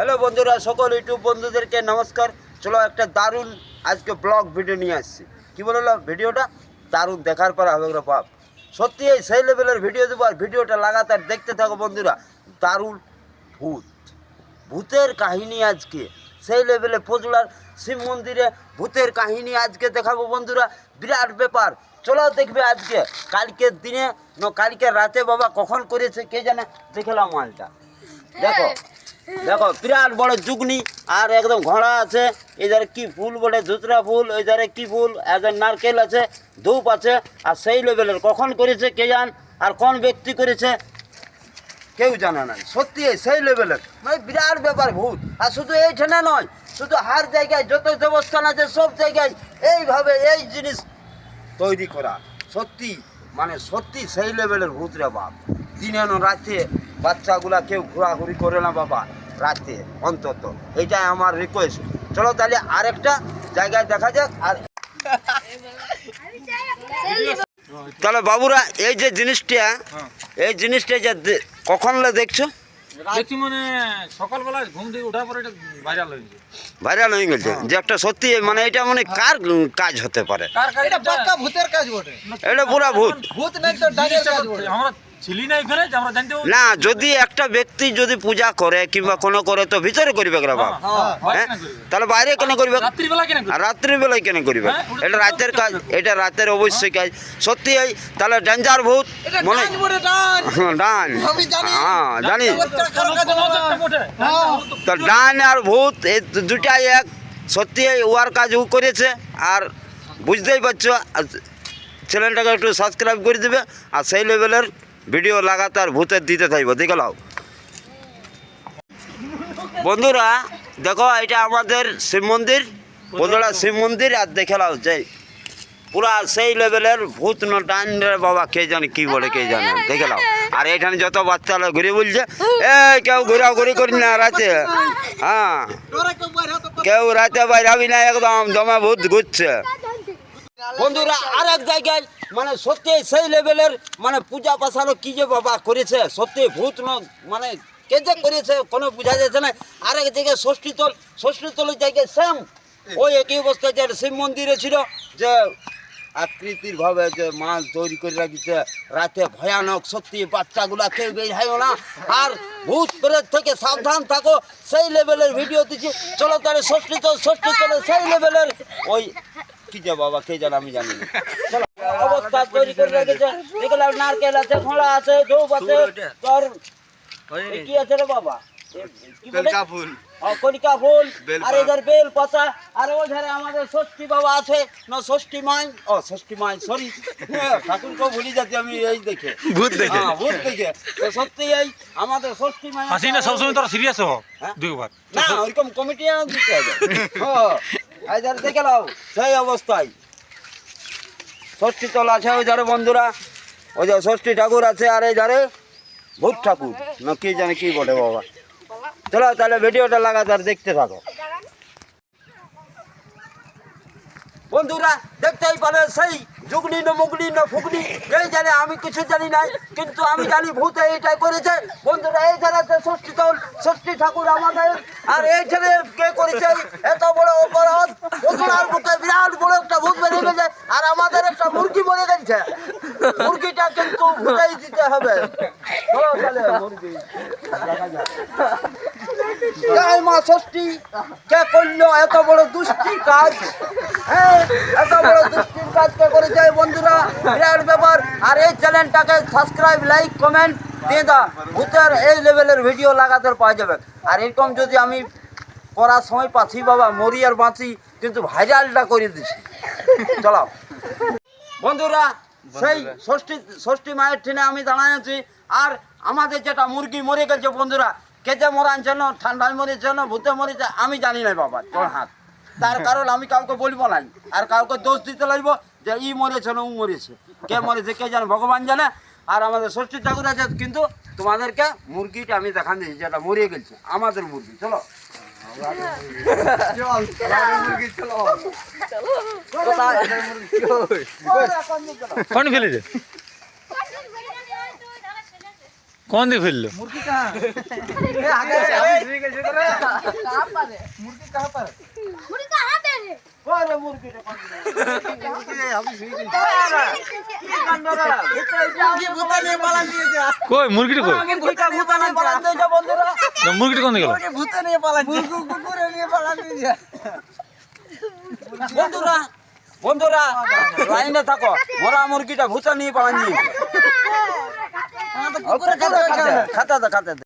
Hello বন্ধুরা, সকল YouTube বন্ধুদেরকে নমস্কার। চলো একটা দারুণ আজকে ব্লগ ভিডিও নিয়ে আসছি। কী বললো ভিডিওটা দারুণ, দেখার পর হবে ওরা বাপ সত্যি এই সেই লেভেলের ভিডিও দেবো। আর ভিডিওটা লাগাতার দেখতে থাকো বন্ধুরা। দারুণ ভূতের কাহিনী আজকে সেই লেভেলে। পজুলার শিব মন্দিরে ভূতের কাহিনী আজকে দেখাবো বন্ধুরা। বিরাট ব্যাপার, চলো দেখবে আজকে। কালকের দিনে কালকে রাতে বাবা কখন করেছে কে জানে। দেখলাম মালটা, দেখো দেখো বিরাট বড় যুগনি। আর একদম ঘোড়া আছে। এধারে কি ফুল বলে, ধুতরা ফুল। ওই ধারে কি ফুল, একজন নারকেল আছে, ধূপ আছে। আর সেই লেভেলের কখন করেছে কে জান, আর কোন ব্যক্তি করেছে কেউ জানা নাই। সত্যি সেই লেভেলের মানে বিরাট ব্যাপার ভূত। আর শুধু এইখানে নয়, শুধু হার জায়গায় যত দেবস্থান আছে সব জায়গায় এইভাবে এই জিনিস তৈরি করা। সত্যি মানে সত্যি সেই লেভেলের ভূত রে বাপ। দিনে রাতে বাচ্চাগুলা কেউ ঘোরাঘুরি করে না বাবা, রাতে অন্তত। এইটাই আমার রিকোয়েস্ট। চলো তাহলে আরেকটা জায়গায় দেখা যাক। আর তাহলে বাবুরা এই যে জিনিসটা, এই জিনিসটা যে কখন দেখছো? দেখছি মানে সকালবেলা ঘুম থেকে ওঠার পরে এটা ভাইরাল হয়ে গেছে যে একটা সত্যি মানে এটা মানে কার কাজ হতে পারে? এটা পাক্কা ভূতের কাজ বটে। এটা পুরা ভূত। ভূত নাই তো ডাকের কাজ বটে। আমরা ছিলি না এখানে যে আমরা জানতে না, যদি একটা ব্যক্তি যদি পূজা করে কিংবা কোনো করে তো ভিতরে করবে কেন বাবা? হ্যাঁ, তাহলে বাইরে কেন করবে? রাত্রিবেলা কেন আর রাত্রিবেলায় কেন করবে? এটা রাতের কাজ, এটা রাতের অবশ্যই কাজ। সত্যি তাহলে ডেঞ্জার ভূত এটা মনে ডান বটে, ডান। ডান। আমি জানি। হ্যাঁ জানি বটে? তো ডান আর ভূত এই দুটাই এক। সত্যি ওয়ার কাজ ও করেছে। আর বুঝতেই পারছো, চ্যানেলটাকে একটু সাবস্ক্রাইব করে দেবে। আর সেই লেভেলের ভিডিও লাগাতার ভূতের দিতে থাকবো। দেখে নাও বন্ধুরা, দেখো এটা আমাদের শিব মন্দির, পদলা শিব মন্দির। আর দেখে নাও যে পুরা সেই লেভেলের ভূত না ডান বাবা, কে জানে কি বলে কে জানে। দেখে নাও। আর এখানে যত বাচ্চারা ঘুরে বলছে কেউ ঘোরাঘুরি করি না রাতে। হ্যাঁ, কেউ রাতে বাইরাবি না, একদম দমে ভূত ঘুরছে বন্ধুরা। আর এক জায়গায় মানে সত্যি সেই লেভেলের মানে পূজা পাশানো কি যে বাবা করেছে। সত্যি ভূত মানে কে যে করেছে কোনো বোঝা যাচ্ছে না। আর এক জায়গায় ষষ্ঠীতলের জায়গায় সেম ওই একই অবস্থা যে শিব মন্দিরে ছিল, যে আকৃতির ভাবে যে মাছ তৈরি করে রাখিছে রাতে ভয়ানক। সত্যি বাচ্চাগুলা কেউ বের হয় না। আর ভূত প্রেত থেকে সাবধান থাকো, সেই লেভেলের ভিডিও দিচ্ছি। চলো তাহলে ষষ্ঠীতলে সেই লেভেলের ওই কি যে বাবা কে জানে, আমি জানি না। চলো অবস্থা তৈরি করে রেখেছে। দেখলাম নারকেল আছে, ঘোড়া আছে, ধূপ আছে, তোর কি আছে রে বাবা, কলিকা ফুল। আর এদের বেল পাতা। আর ওই ধারে আমাদের ষষ্ঠী বাবা আছে না, ষষ্ঠী মাই সরি ঠাকুরকে ভুলি যাচ্ছি আমি এই দেখে ভূত দেখে। তো সত্যি এই আমাদের ষষ্ঠী মাই হাসি না সবসময় তোরা সিরিয়াস হো দুইবার না, ওইরকম কমিটি দিতে হবে। এই ধারে দেখে নাও সেই অবস্থায় ষষ্ঠী তলা আছে ওই ধারে বন্ধুরা। ওই যে ষষ্ঠী ঠাকুর আছে। আর এই ধারে ভূত ঠাকুর না কি জানে কি বলে বাবা। চলো তাহলে ভিডিওটা লাগাতার দেখতে থাকো বন্ধুরা। দেখতেই পারে সেই যুগনি না মুগনি না ফুগনি এই জানে, আমি কিছু জানি নাই, কিন্তু আমি জানি ভূত এইটাই করেছে বন্ধুরা। এই জায়গাতে ষষ্ঠী ঠাকুর আমাদের। আর এই ছেলে কে করেছে এত বড় অপরাধ? বন্ধুরার বুকে বিরাট বড় একটা ভূত বেরিয়ে গেছে। আর আমাদের একটা মুরগি মরে গেছে। মুরগিটা কিন্তু ভুটাই দিতে হবে। চলো তাহলে মুরগি দেখা যাক। জয় মা ষষ্ঠী, কে করলো এত বড় দুষ্টি কাজ? এত বড় দুষ্টির কাজ কে করেছে বন্ধুরা? বিরাট ব্যাপার। আর এই চ্যানেলটাকে সাবস্ক্রাইব, লাইক, কমেন্ট দিয়ে দাও। ভূতের এই লেভেলের ভিডিও লাগাতার পাওয়া যাবে। আর এরকম যদি আমি করার সময় পাচ্ছি বাবা, মরি আর বাঁচি, কিন্তু ভাইরালটা করে দিছি। চলো বন্ধুরা, সেই ষষ্ঠী মায়ের ট্রেনে আমি দাঁড়ায় আছি। আর আমাদের যেটা মুরগি মরে গেছে বন্ধুরা, কেটে মরার জন্য, ঠান্ডায় মরেছে না ভূতে মরেছে আমি জানি না বাবা। তোর হাত তার কারণ আমি কাউকে বলবো না। আর কাউকে দোষ দিতে লাগবো যে ই মরেছে না ও মরেছে। কে মরেছে কে জানে, ভগবান জানে। আর আমাদের ষষ্ঠী ঠাকুর আছে, কিন্তু তোমাদেরকে মুরগিটা আমি দেখান দিয়েছি যেটা মরিয়ে গেছে আমাদের মুরগি। চলো কোন ফেলে কোন দিয়ে ফেললো मुर्गी कहाँ ए आगे कहाँ पर है मुर्गी कहाँ पर है मुर्गी कहाँ पे है? अरे मुर्गी रे भूता नहीं पालन दिए जा কই মুরগিটা কই भूता नहीं पालन दे जा बंदरा না, মুরগিটা কোন দিকে গেল भूता नहीं पालन मुर्गी कुकुर नहीं पालन दिए जा বন্ধুরা বন্ধুরা লাইনে থাকো মোরা মুরগিটা ভূতা নিয়ে পালানি हाँ तो कुकुर খাতে খাতে